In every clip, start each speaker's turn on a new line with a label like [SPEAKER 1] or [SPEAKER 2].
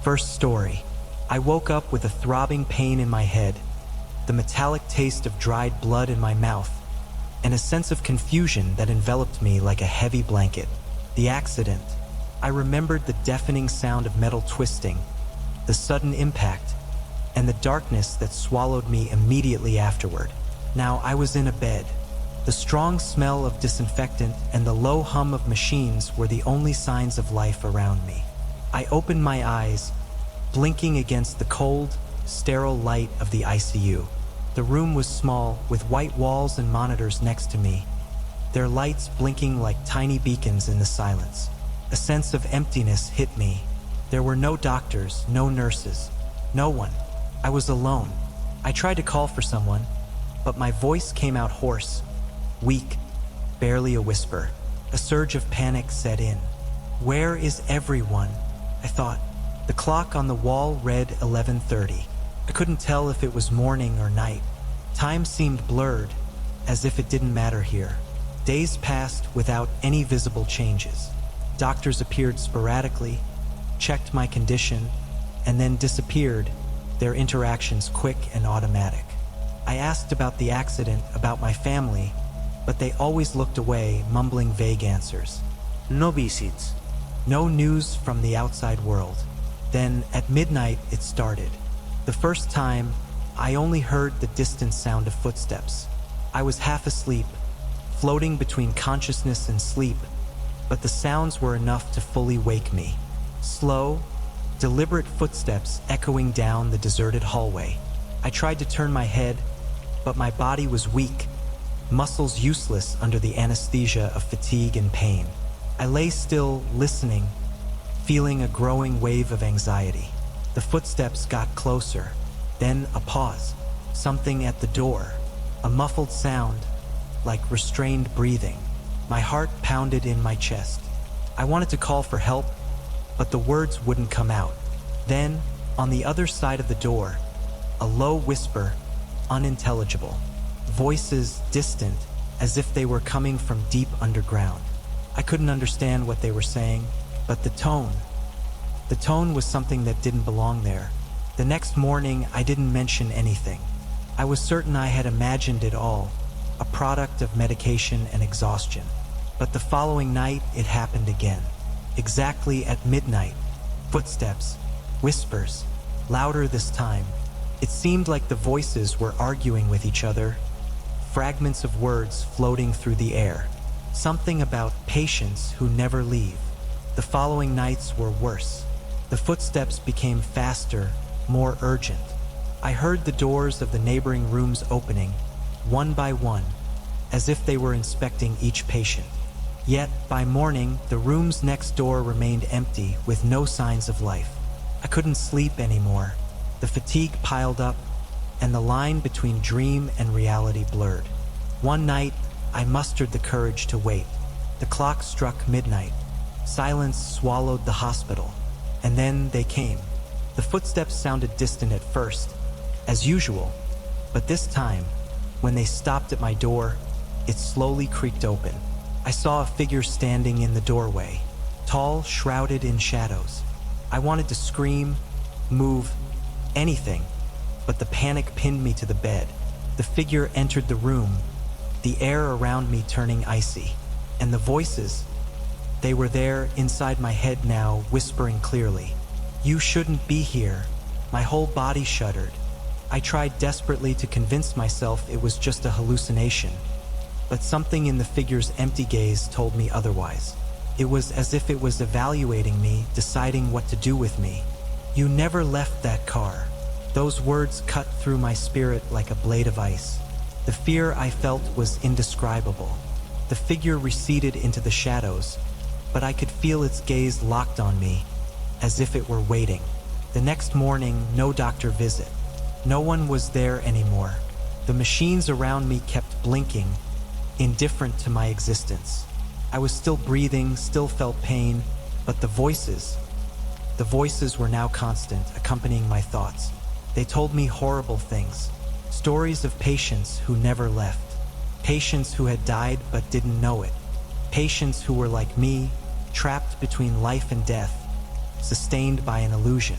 [SPEAKER 1] First story. I woke up with a throbbing pain in my head, the metallic taste of dried blood in my mouth, and a sense of confusion that enveloped me like a heavy blanket. The accident. I remembered the deafening sound of metal twisting, the sudden impact, and the darkness that swallowed me immediately afterward. Now I was in a bed. The strong smell of disinfectant and the low hum of machines were the only signs of life around me. I opened my eyes, blinking against the cold, sterile light of the ICU. The room was small, with white walls and monitors next to me, their lights blinking like tiny beacons in the silence. A sense of emptiness hit me. There were no doctors, no nurses, no one. I was alone. I tried to call for someone, but my voice came out hoarse, weak, barely a whisper. A surge of panic set in. Where is everyone? I thought. The clock on the wall read 11:30. I couldn't tell if it was morning or night. Time seemed blurred, as if it didn't matter here. Days passed without any visible changes. Doctors appeared sporadically, checked my condition, and then disappeared, their interactions quick and automatic. I asked about the accident, about my family, but they always looked away, mumbling vague answers.
[SPEAKER 2] No visits.
[SPEAKER 1] No news from the outside world. Then, at midnight, it started. The first time, I only heard the distant sound of footsteps. I was half asleep, floating between consciousness and sleep, but the sounds were enough to fully wake me. Slow, deliberate footsteps echoing down the deserted hallway. I tried to turn my head, but my body was weak, muscles useless under the anesthesia of fatigue and pain. I lay still, listening, feeling a growing wave of anxiety. The footsteps got closer, then a pause. Something at the door, a muffled sound, like restrained breathing. My heart pounded in my chest. I wanted to call for help, but the words wouldn't come out. Then, on the other side of the door, a low whisper, unintelligible. Voices distant, as if they were coming from deep underground. I couldn't understand what they were saying, but the tone was something that didn't belong there. The next morning, I didn't mention anything. I was certain I had imagined it all, a product of medication and exhaustion. But the following night, it happened again. Exactly at midnight. Footsteps, whispers, louder this time. It seemed like the voices were arguing with each other, fragments of words floating through the air. Something about patients who never leave. The following nights were worse. The footsteps became faster, more urgent. I heard the doors of the neighboring rooms opening, one by one, as if they were inspecting each patient. Yet, by morning, the rooms next door remained empty, with no signs of life. I couldn't sleep anymore. The fatigue piled up, and the line between dream and reality blurred. One night, I mustered the courage to wait. The clock struck midnight. Silence swallowed the hospital. And then they came. The footsteps sounded distant at first, as usual, but this time, when they stopped at my door, it slowly creaked open. I saw a figure standing in the doorway, tall, shrouded in shadows. I wanted to scream, move, anything, but the panic pinned me to the bed. The figure entered the room, the air around me turning icy. And the voices, they were there inside my head now, whispering clearly. You shouldn't be here. My whole body shuddered. I tried desperately to convince myself it was just a hallucination, but something in the figure's empty gaze told me otherwise. It was as if it was evaluating me, deciding what to do with me. You never left that car. Those words cut through my spirit like a blade of ice. The fear I felt was indescribable. The figure receded into the shadows, but I could feel its gaze locked on me, as if it were waiting. The next morning, no doctor visit. No one was there anymore. The machines around me kept blinking, indifferent to my existence. I was still breathing, still felt pain, but the voices were now constant, accompanying my thoughts. They told me horrible things, stories of patients who never left, patients who had died but didn't know it, patients who were like me, trapped between life and death, sustained by an illusion.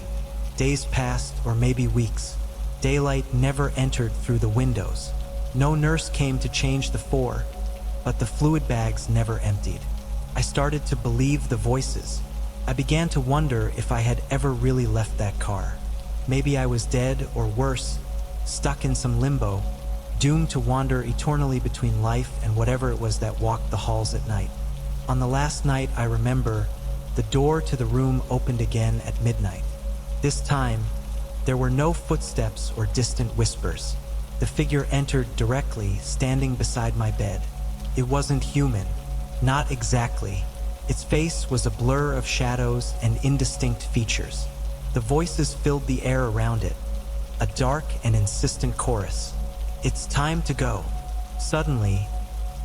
[SPEAKER 1] Days passed, or maybe weeks. Daylight never entered through the windows. No nurse came to change the floor, but the fluid bags never emptied. I started to believe the voices. I began to wonder if I had ever really left that car. Maybe I was dead, or worse, stuck in some limbo, doomed to wander eternally between life and whatever it was that walked the halls at night. On the last night I remember, the door to the room opened again at midnight. This time, there were no footsteps or distant whispers. The figure entered directly, standing beside my bed. It wasn't human. Not exactly. Its face was a blur of shadows and indistinct features. The voices filled the air around it, a dark and insistent chorus. "It's time to go." Suddenly,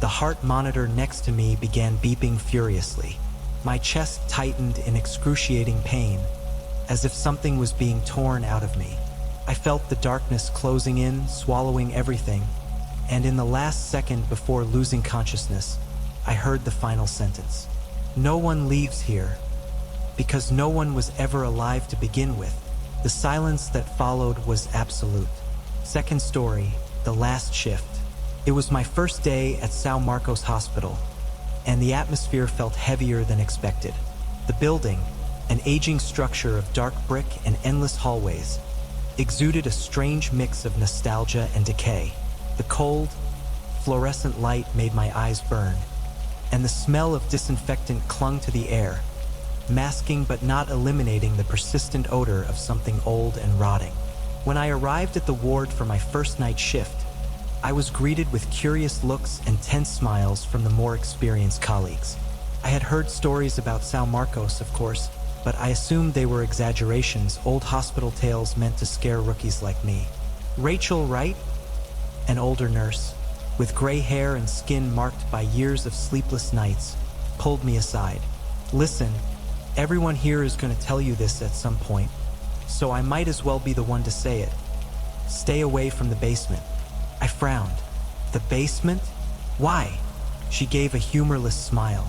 [SPEAKER 1] the heart monitor next to me began beeping furiously. My chest tightened in excruciating pain, as if something was being torn out of me. I felt the darkness closing in, swallowing everything, and in the last second before losing consciousness, I heard the final sentence. "No one leaves here," because no one was ever alive to begin with. The silence that followed was absolute. Second story, the last shift. It was my first day at São Marcos Hospital, and the atmosphere felt heavier than expected. The building, an aging structure of dark brick and endless hallways, exuded a strange mix of nostalgia and decay. The cold, fluorescent light made my eyes burn, and the smell of disinfectant clung to the air, masking but not eliminating the persistent odor of something old and rotting. When I arrived at the ward for my first night shift, I was greeted with curious looks and tense smiles from the more experienced colleagues. I had heard stories about São Marcos, of course, but I assumed they were exaggerations, old hospital tales meant to scare rookies like me. Rachel Wright, an older nurse, with gray hair and skin marked by years of sleepless nights, pulled me aside. "Listen, everyone here is going to tell you this at some point, so I might as well be the one to say it. Stay away from the basement." I frowned. "The basement? Why?" She gave a humorless smile.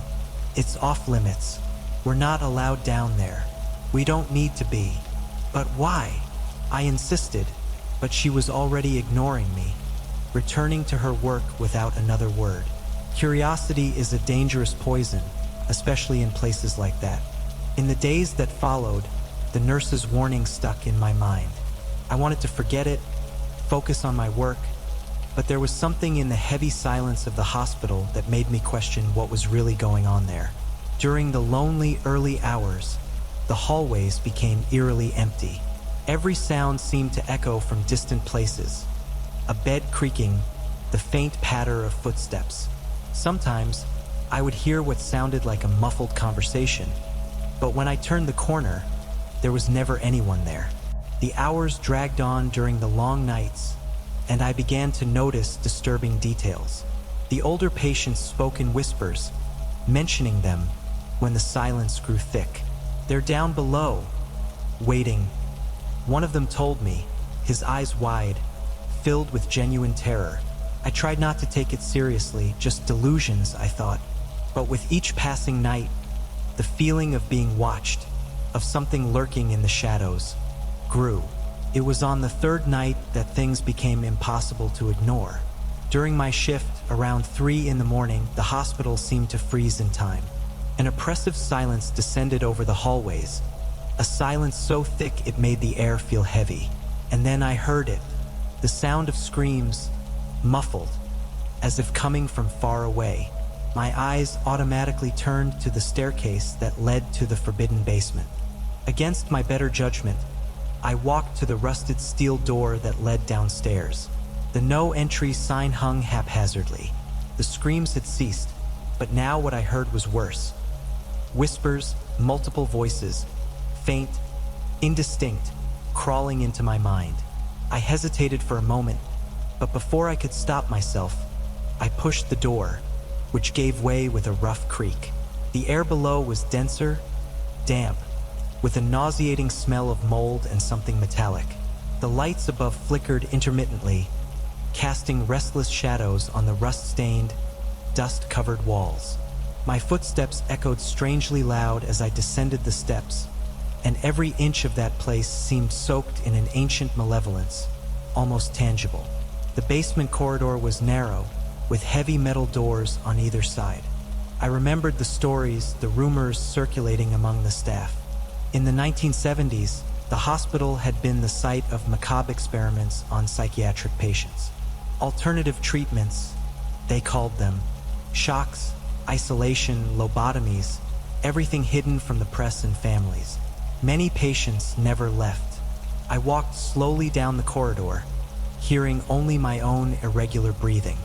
[SPEAKER 1] "It's off limits. We're not allowed down there. We don't need to be." "But why?" I insisted, but she was already ignoring me, returning to her work without another word. Curiosity is a dangerous poison, especially in places like that. In the days that followed, the nurse's warning stuck in my mind. I wanted to forget it, focus on my work, but there was something in the heavy silence of the hospital that made me question what was really going on there. During the lonely early hours, the hallways became eerily empty. Every sound seemed to echo from distant places. A bed creaking, the faint patter of footsteps. Sometimes, I would hear what sounded like a muffled conversation, but when I turned the corner, there was never anyone there. The hours dragged on during the long nights, and I began to notice disturbing details. The older patients spoke in whispers, mentioning them when the silence grew thick. "They're down below, waiting," one of them told me, his eyes wide, filled with genuine terror. I tried not to take it seriously, just delusions, I thought. But with each passing night, the feeling of being watched, of something lurking in the shadows, grew. It was on the third night that things became impossible to ignore. During my shift, around 3 in the morning, the hospital seemed to freeze in time. An oppressive silence descended over the hallways, a silence so thick it made the air feel heavy. And then I heard it, the sound of screams, muffled, as if coming from far away. My eyes automatically turned to the staircase that led to the forbidden basement. Against my better judgment, I walked to the rusted steel door that led downstairs. The no entry sign hung haphazardly. The screams had ceased, but now what I heard was worse. Whispers, multiple voices, faint, indistinct, crawling into my mind. I hesitated for a moment, but before I could stop myself, I pushed the door, which gave way with a rough creak. The air below was denser, damp, with a nauseating smell of mold and something metallic. The lights above flickered intermittently, casting restless shadows on the rust-stained, dust-covered walls. My footsteps echoed strangely loud as I descended the steps, and every inch of that place seemed soaked in an ancient malevolence, almost tangible. The basement corridor was narrow, with heavy metal doors on either side. I remembered the stories, the rumors circulating among the staff. In the 1970s, the hospital had been the site of macabre experiments on psychiatric patients. Alternative treatments, they called them. Shocks, isolation, lobotomies, everything hidden from the press and families. Many patients never left. I walked slowly down the corridor, hearing only my own irregular breathing.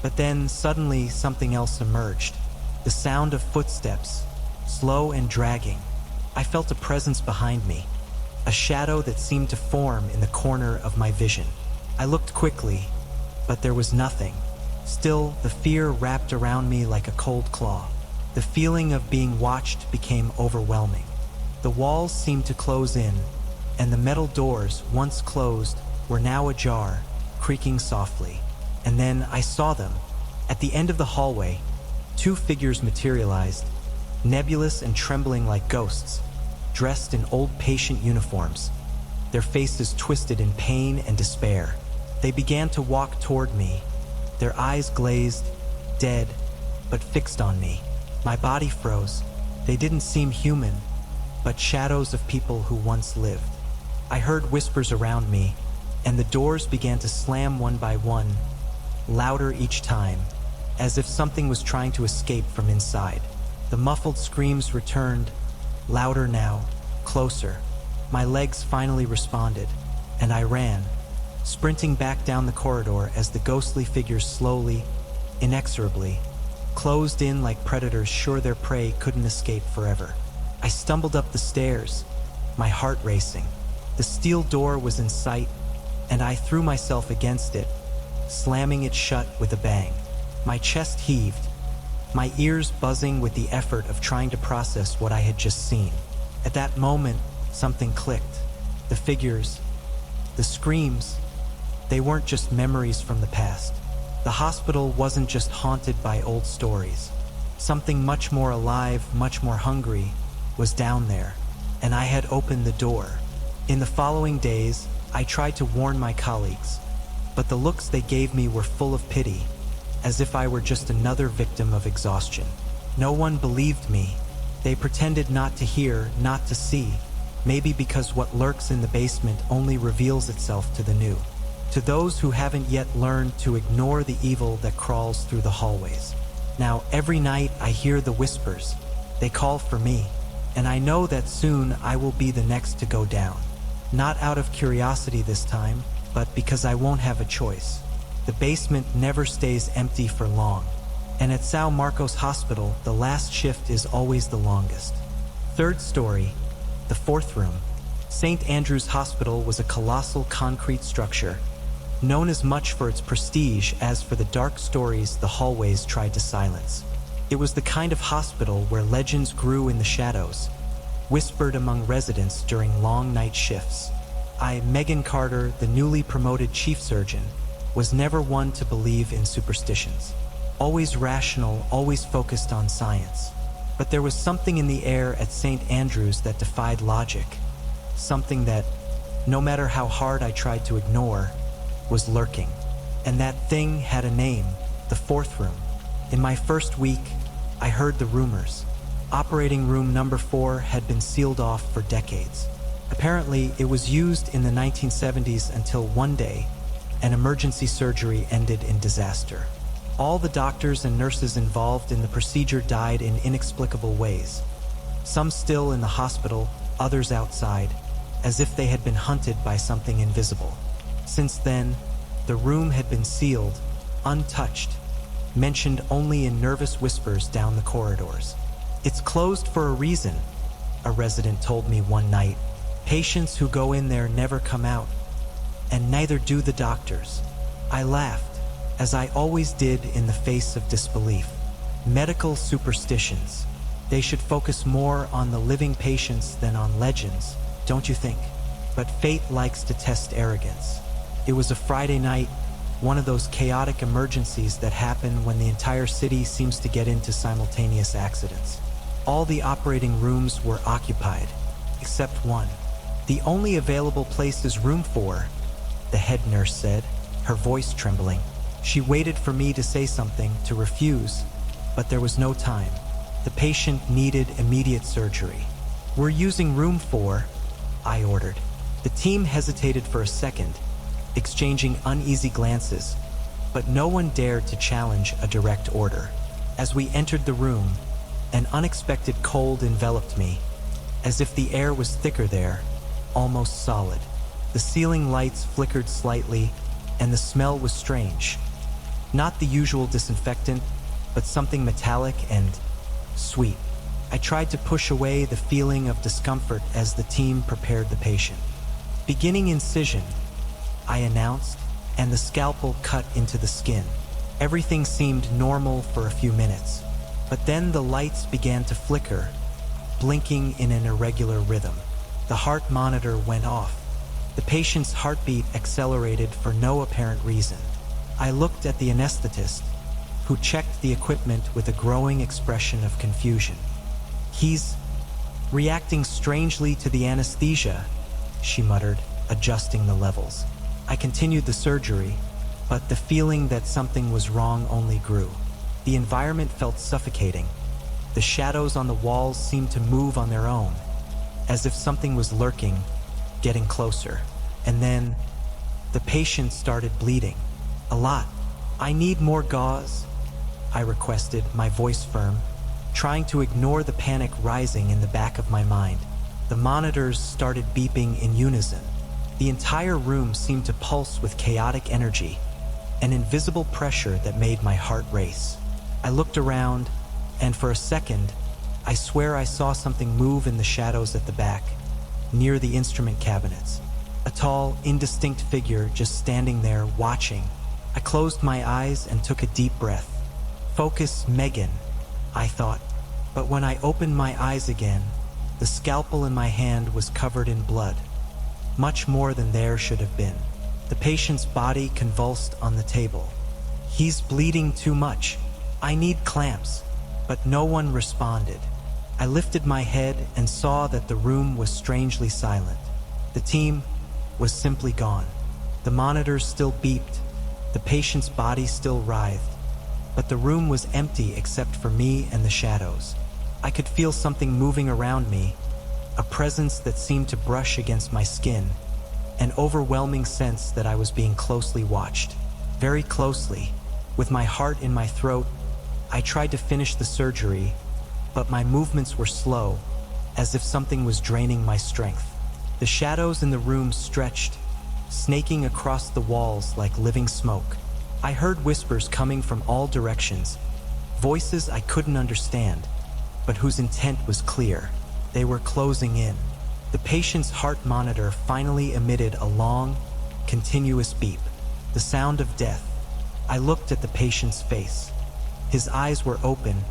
[SPEAKER 1] But then suddenly something else emerged. The sound of footsteps, slow and dragging. I felt a presence behind me, a shadow that seemed to form in the corner of my vision. I looked quickly, but there was nothing. Still, the fear wrapped around me like a cold claw. The feeling of being watched became overwhelming. The walls seemed to close in, and the metal doors, once closed, were now ajar, creaking softly. And then I saw them. At the end of the hallway, two figures materialized, nebulous and trembling like ghosts, dressed in old patient uniforms, their faces twisted in pain and despair. They began to walk toward me, their eyes glazed, dead, but fixed on me. My body froze. They didn't seem human, but shadows of people who once lived. I heard whispers around me, and the doors began to slam one by one, louder each time, as if something was trying to escape from inside. The muffled screams returned, louder now, closer. My legs finally responded, and I ran, sprinting back down the corridor as the ghostly figures slowly, inexorably, closed in like predators sure their prey couldn't escape forever. I stumbled up the stairs, my heart racing. The steel door was in sight, and I threw myself against it, slamming it shut with a bang. My chest heaved, my ears buzzing with the effort of trying to process what I had just seen. At that moment, something clicked. The figures, the screams, they weren't just memories from the past. The hospital wasn't just haunted by old stories. Something much more alive, much more hungry, was down there, and I had opened the door. In the following days, I tried to warn my colleagues, but the looks they gave me were full of pity, as if I were just another victim of exhaustion. No one believed me. They pretended not to hear, not to see, maybe because what lurks in the basement only reveals itself to the new. To those who haven't yet learned to ignore the evil that crawls through the hallways. Now, every night I hear the whispers. They call for me, and I know that soon I will be the next to go down. Not out of curiosity this time, but because I won't have a choice. The basement never stays empty for long, and at São Marcos Hospital, the last shift is always the longest. Third story, the fourth room. St. Andrew's Hospital was a colossal concrete structure, known as much for its prestige as for the dark stories the hallways tried to silence. It was the kind of hospital where legends grew in the shadows, whispered among residents during long night shifts. Megan Carter, the newly promoted chief surgeon, was never one to believe in superstitions. Always rational, always focused on science. But there was something in the air at St. Andrew's that defied logic. Something that, no matter how hard I tried to ignore, was lurking. And that thing had a name, the fourth room. In my first week, I heard the rumors. Operating room number 4 had been sealed off for decades. Apparently, it was used in the 1970s until one day, an emergency surgery ended in disaster. All the doctors and nurses involved in the procedure died in inexplicable ways. Some still in the hospital, others outside, as if they had been hunted by something invisible. Since then, the room had been sealed, untouched, mentioned only in nervous whispers down the corridors. "It's closed for a reason," a resident told me one night. "Patients who go in there never come out, and neither do the doctors." I laughed, as I always did in the face of disbelief. Medical superstitions. They should focus more on the living patients than on legends, don't you think? But fate likes to test arrogance. It was a Friday night, one of those chaotic emergencies that happen when the entire city seems to get into simultaneous accidents. All the operating rooms were occupied. except one. The only available place is room 4, the head nurse said, her voice trembling. She waited for me to say something, to refuse, but there was no time. The patient needed immediate surgery. "We're using room 4, I ordered. The team hesitated for a second, exchanging uneasy glances, but no one dared to challenge a direct order. As we entered the room, an unexpected cold enveloped me, as if the air was thicker there, almost solid. The ceiling lights flickered slightly, and the smell was strange. Not the usual disinfectant, but something metallic and sweet. I tried to push away the feeling of discomfort as the team prepared the patient. "Beginning incision," I announced, and the scalpel cut into the skin. Everything seemed normal for a few minutes, but then the lights began to flicker, blinking in an irregular rhythm. The heart monitor went off. The patient's heartbeat accelerated for no apparent reason. I looked at the anesthetist, who checked the equipment with a growing expression of confusion. "He's reacting strangely to the anesthesia," she muttered, adjusting the levels. I continued the surgery, but the feeling that something was wrong only grew. The environment felt suffocating. The shadows on the walls seemed to move on their own, as if something was lurking, getting closer. And then, the patient started bleeding. A lot. "I need more gauze," I requested, my voice firm, trying to ignore the panic rising in the back of my mind. The monitors started beeping in unison. The entire room seemed to pulse with chaotic energy, an invisible pressure that made my heart race. I looked around, and for a second, I swear I saw something move in the shadows at the back, near the instrument cabinets. A tall, indistinct figure just standing there, watching. I closed my eyes and took a deep breath. "Focus, Megan," I thought. But when I opened my eyes again, the scalpel in my hand was covered in blood. Much more than there should have been. The patient's body convulsed on the table. "He's bleeding too much. I need clamps." But no one responded. I lifted my head and saw that the room was strangely silent. The team was simply gone. The monitors still beeped. The patient's body still writhed. But the room was empty except for me and the shadows. I could feel something moving around me, a presence that seemed to brush against my skin, an overwhelming sense that I was being closely watched. Very closely. With my heart in my throat, I tried to finish the surgery, but my movements were slow, as if something was draining my strength. The shadows in the room stretched, snaking across the walls like living smoke. I heard whispers coming from all directions, voices I couldn't understand, but whose intent was clear. They were closing in. The patient's heart monitor finally emitted a long, continuous beep, the sound of death. I looked at the patient's face. His eyes were open,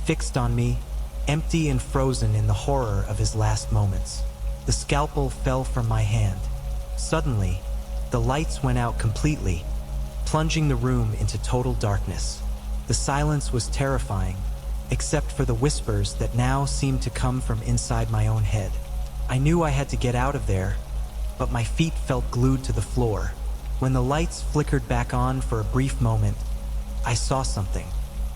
[SPEAKER 1] fixed on me, empty and frozen in the horror of his last moments. The scalpel fell from my hand. Suddenly, the lights went out completely, plunging the room into total darkness. The silence was terrifying, except for the whispers that now seemed to come from inside my own head. I knew I had to get out of there, but my feet felt glued to the floor. When the lights flickered back on for a brief moment, I saw something.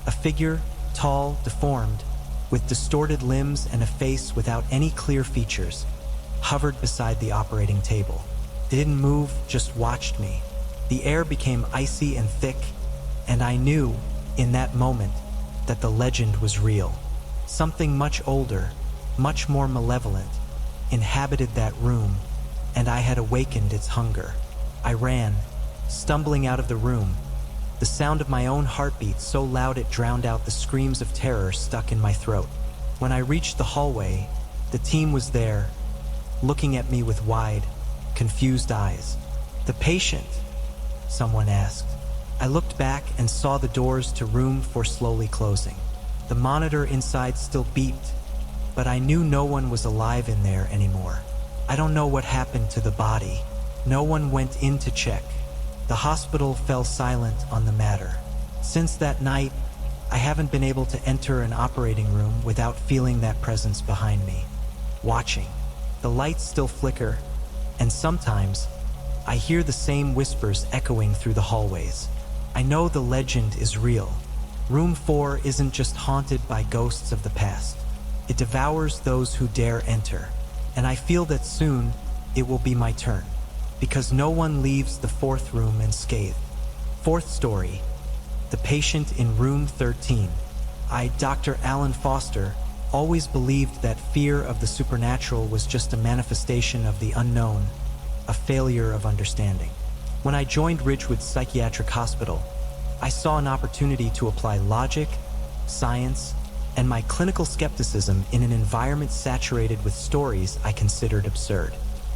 [SPEAKER 1] A figure, tall, deformed, with distorted limbs and a face without any clear features, hovered beside the operating table. It didn't move, just watched me. The air became icy and thick, and I knew, in that moment, that the legend was real. Something much older, much more malevolent, inhabited that room, and I had awakened its hunger. I ran, stumbling out of the room, the sound of my own heartbeat so loud it drowned out the screams of terror stuck in my throat. When I reached the hallway, the team was there, looking at me with wide, confused eyes. "The patient?" someone asked. I looked back and saw the doors to room 4 slowly closing. The monitor inside still beeped, but I knew no one was alive in there anymore. I don't know what happened to the body. No one went in to check. The hospital fell silent on the matter. Since that night, I haven't been able to enter an operating room without feeling that presence behind me, watching. The lights still flicker, and sometimes I hear the same whispers echoing through the hallways. I know the legend is real. Room 4 isn't just haunted by ghosts of the past. It devours those who dare enter. And I feel that soon it will be my turn, because no one leaves the fourth room unscathed. Fourth story, the patient in room 13. I, Dr. Alan Foster, always believed that fear of the supernatural was just a manifestation of the unknown, a failure of understanding. When I joined Ridgewood Psychiatric Hospital, I saw an opportunity to apply logic, science, and my clinical skepticism in an environment saturated with stories I considered absurd.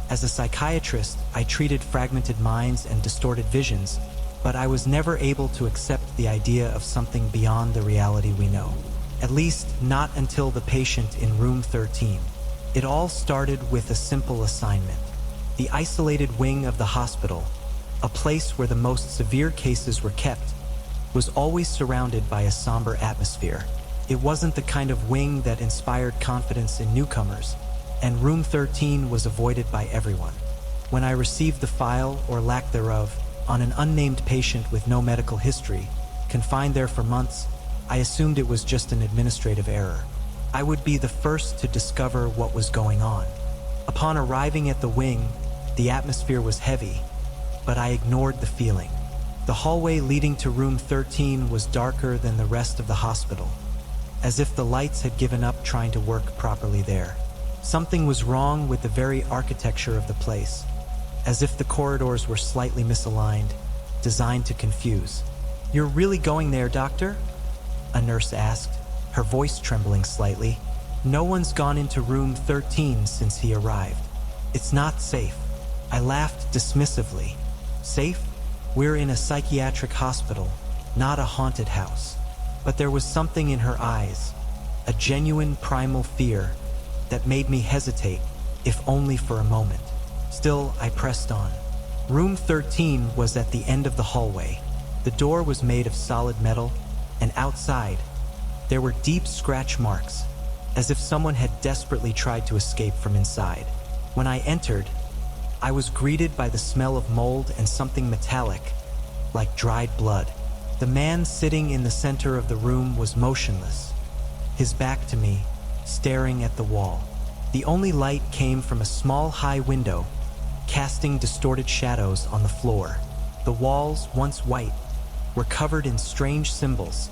[SPEAKER 1] As a psychiatrist, I treated fragmented minds and distorted visions, but I was never able to accept the idea of something beyond the reality we know. At least, not until the patient in room 13. It all started with a simple assignment. The isolated wing of the hospital, a place where the most severe cases were kept, was always surrounded by a somber atmosphere. It wasn't the kind of wing that inspired confidence in newcomers, and room 13 was avoided by everyone. When I received the file, or lack thereof, on an unnamed patient with no medical history, confined there for months, I assumed it was just an administrative error. I would be the first to discover what was going on. Upon arriving at the wing, the atmosphere was heavy, but I ignored the feeling. The hallway leading to room 13 was darker than the rest of the hospital, as if the lights had given up trying to work properly there. Something was wrong with the very architecture of the place, as if the corridors were slightly misaligned, designed to confuse. "You're really going there, doctor?" a nurse asked, her voice trembling slightly. "No one's gone into room 13 since he arrived. It's not safe." I laughed dismissively. "Safe? We're in a psychiatric hospital, not a haunted house." But there was something in her eyes, a genuine primal fear, that made me hesitate, if only for a moment. Still, I pressed on. Room 13 was at the end of the hallway. The door was made of solid metal, and outside, there were deep scratch marks, as if someone had desperately tried to escape from inside. When I entered, I was greeted by the smell of mold and something metallic, like dried blood. The man sitting in the center of the room was motionless, his back to me, staring at the wall. The only light came from a small high window, casting distorted shadows on the floor. The walls, once white, were covered in strange symbols,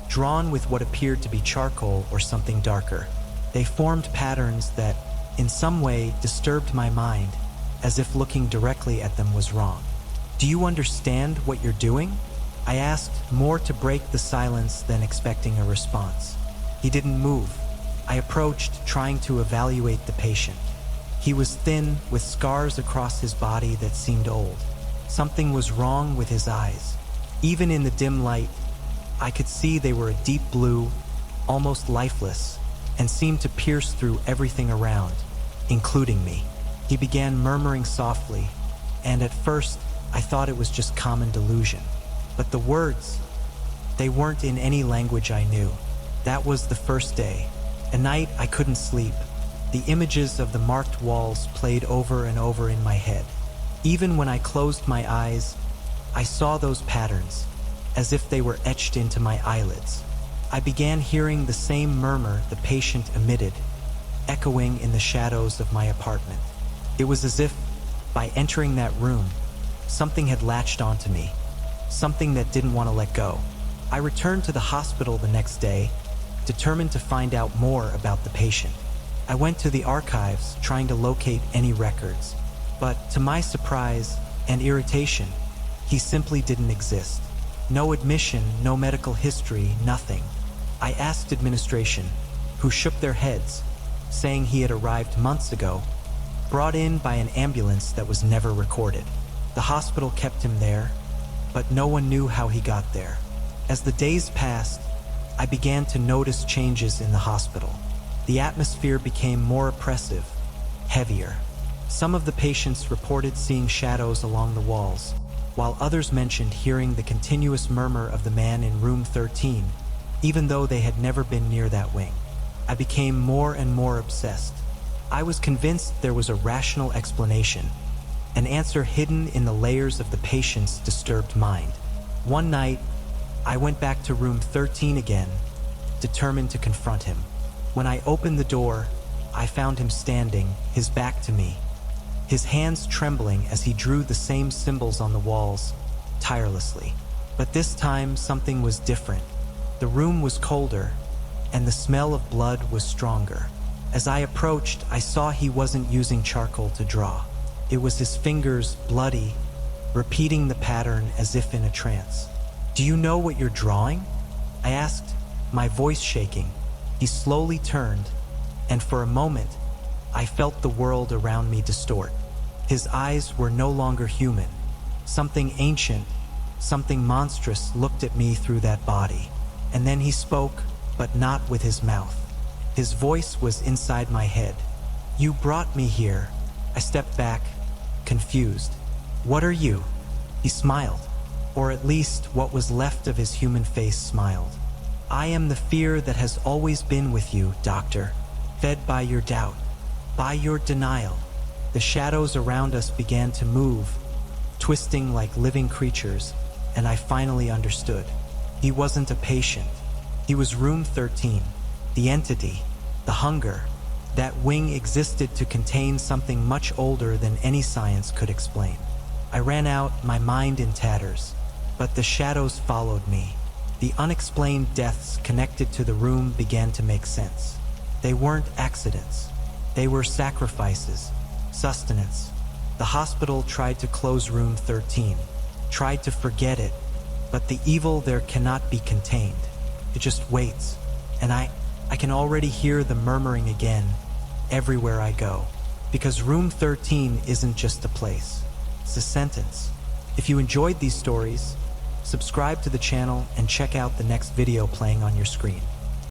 [SPEAKER 1] drawn with what appeared to be charcoal or something darker. They formed patterns that, in some way, disturbed my mind, as if looking directly at them was wrong. "Do you understand what you're doing?" I asked, more to break the silence than expecting a response. He didn't move. I approached, trying to evaluate the patient. He was thin, with scars across his body that seemed old. Something was wrong with his eyes. Even in the dim light, I could see they were a deep blue, almost lifeless, and seemed to pierce through everything around, including me. He began murmuring softly, and at first, I thought it was just common delusion. But the words, they weren't in any language I knew. That was the first day. At night, I couldn't sleep. The images of the marked walls played over and over in my head. Even when I closed my eyes, I saw those patterns, as if they were etched into my eyelids. I began hearing the same murmur the patient emitted, echoing in the shadows of my apartment. It was as if, by entering that room, something had latched onto me, something that didn't want to let go. I returned to the hospital the next day, determined to find out more about the patient. I went to the archives, trying to locate any records, but to my surprise and irritation, he simply didn't exist. No admission, no medical history, nothing. I asked administration, who shook their heads, saying he had arrived months ago, brought in by an ambulance that was never recorded. The hospital kept him there, but no one knew how he got there. As the days passed, I began to notice changes in the hospital. The atmosphere became more oppressive, heavier. Some of the patients reported seeing shadows along the walls, while others mentioned hearing the continuous murmur of the man in room 13, even though they had never been near that wing. I became more and more obsessed. I was convinced there was a rational explanation, an answer hidden in the layers of the patient's disturbed mind. One night, I went back to room 13 again, determined to confront him. When I opened the door, I found him standing, his back to me, his hands trembling as he drew the same symbols on the walls, tirelessly. But this time, something was different. The room was colder, and the smell of blood was stronger. As I approached, I saw he wasn't using charcoal to draw. It was his fingers, bloody, repeating the pattern as if in a trance. "Do you know what you're drawing?" I asked, my voice shaking. He slowly turned, and for a moment, I felt the world around me distort. His eyes were no longer human. Something ancient, something monstrous looked at me through that body. And then he spoke, but not with his mouth. His voice was inside my head. "You brought me here." I stepped back, confused. "What are you?" He smiled, or at least what was left of his human face smiled. "I am the fear that has always been with you, Doctor, fed by your doubt, by your denial." The shadows around us began to move, twisting like living creatures, and I finally understood. He wasn't a patient. He was room 13, the entity, the hunger. That wing existed to contain something much older than any science could explain. I ran out, my mind in tatters, but the shadows followed me. The unexplained deaths connected to the room began to make sense. They weren't accidents. They were sacrifices, sustenance. The hospital tried to close room 13, tried to forget it, but the evil there cannot be contained. It just waits, and I can already hear the murmuring again everywhere I go. Because room 13 isn't just a place, it's a sentence. If you enjoyed these stories, subscribe to the channel and check out the next video playing on your screen.